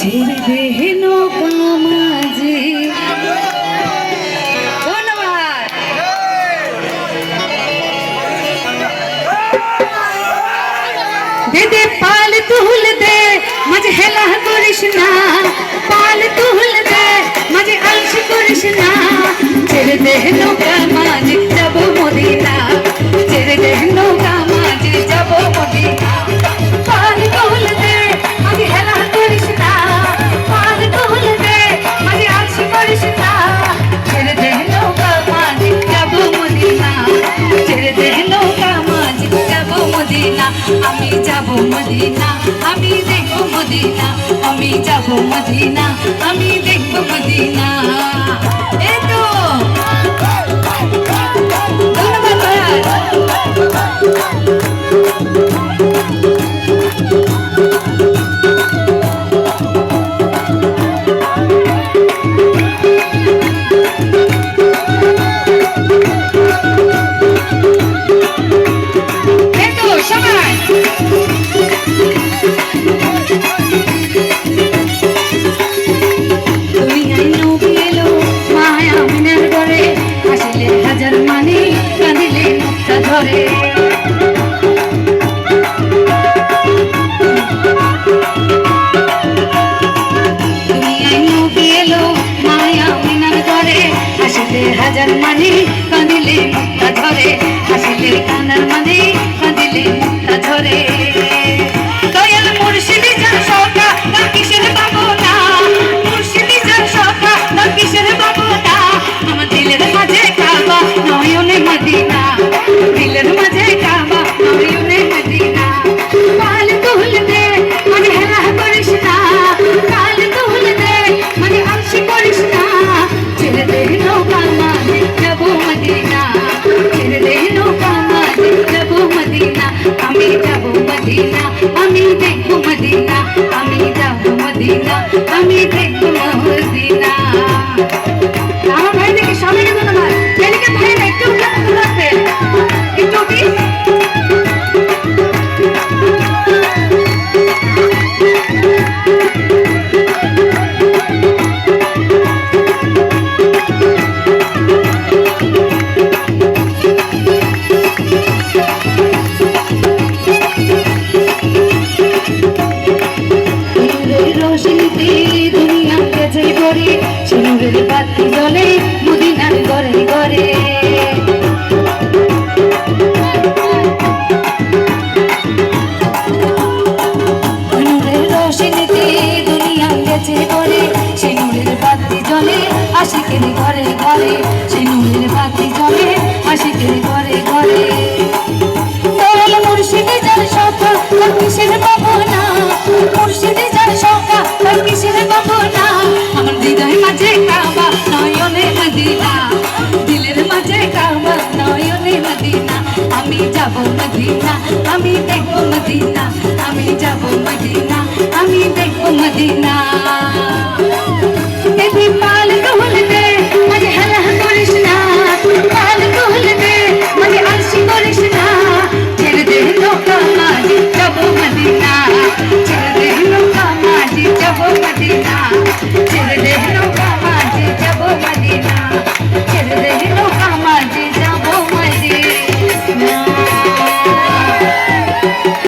ছেড়ে দে নৌকা মাঝি দে দে পাল তুল দে মাঝে হেলা করিস না, পাল তুল দে মাঝে আলসি করিস না। ছেড়ে দে নৌকা মাঝি যাব মদিনা, ছেড়ে দে নৌকা মাঝি যাব মদিনা। পাল তুল দে মাঝে হেলা করিস না, পাল তুল দে মাঝে আলসি করিস না। ছেড়ে দে নৌকা মাঝি যাব মদিনা, ছেড়ে দে নৌকা মাঝি যাব মদিনা। আমি যাব মদিনা, আমি দেখব মদিনা, আমি যাব মদিনা, আমি দেখব মদিনা। এই তো ধরে হাজার মানে কাঁদিলে মুক্তা ধরে, হাসিলে কান্নার মানে কাঁদিলে মুক্তা ধরে। দয়াল মুর্শিদি যার সখা তার কিসের পাবো না, মুর্শিদি যার সখা তার কিসের পাবো না। আমার দিলের মাঝে কাবা নয়নে মদিনা, দিলের মাঝে কাবা নয়নে মদিনা। পাল তুল দে মানে হেলা করিস না, পাল তুল দে মানে আলসি করিস না। ছেড়ে দে নৌকা মাঝি যাব মদিনা, ছেড়ে দে নৌকা মাঝি যাব মদিনা। আমি যাব মদিনা, আমি দেখব মদিনা, আমি যাব মদিনা, আমি দেখব মদিনা। আমার ভাই থেকে সামনে গেল না ভাই, এদিকে ভাই না একটু রাখবে একটু সিঁদুরের বাতি জ্বলে মদিনার ঘরে ঘরে। নূরের রোশনীতে দুনিয়া গেছে ভরে, সেই নূরের বাতি জ্বলে আশিকের ঘরে ঘরে, সেই নূরের বাতি জ্বলে আশিকের ঘরে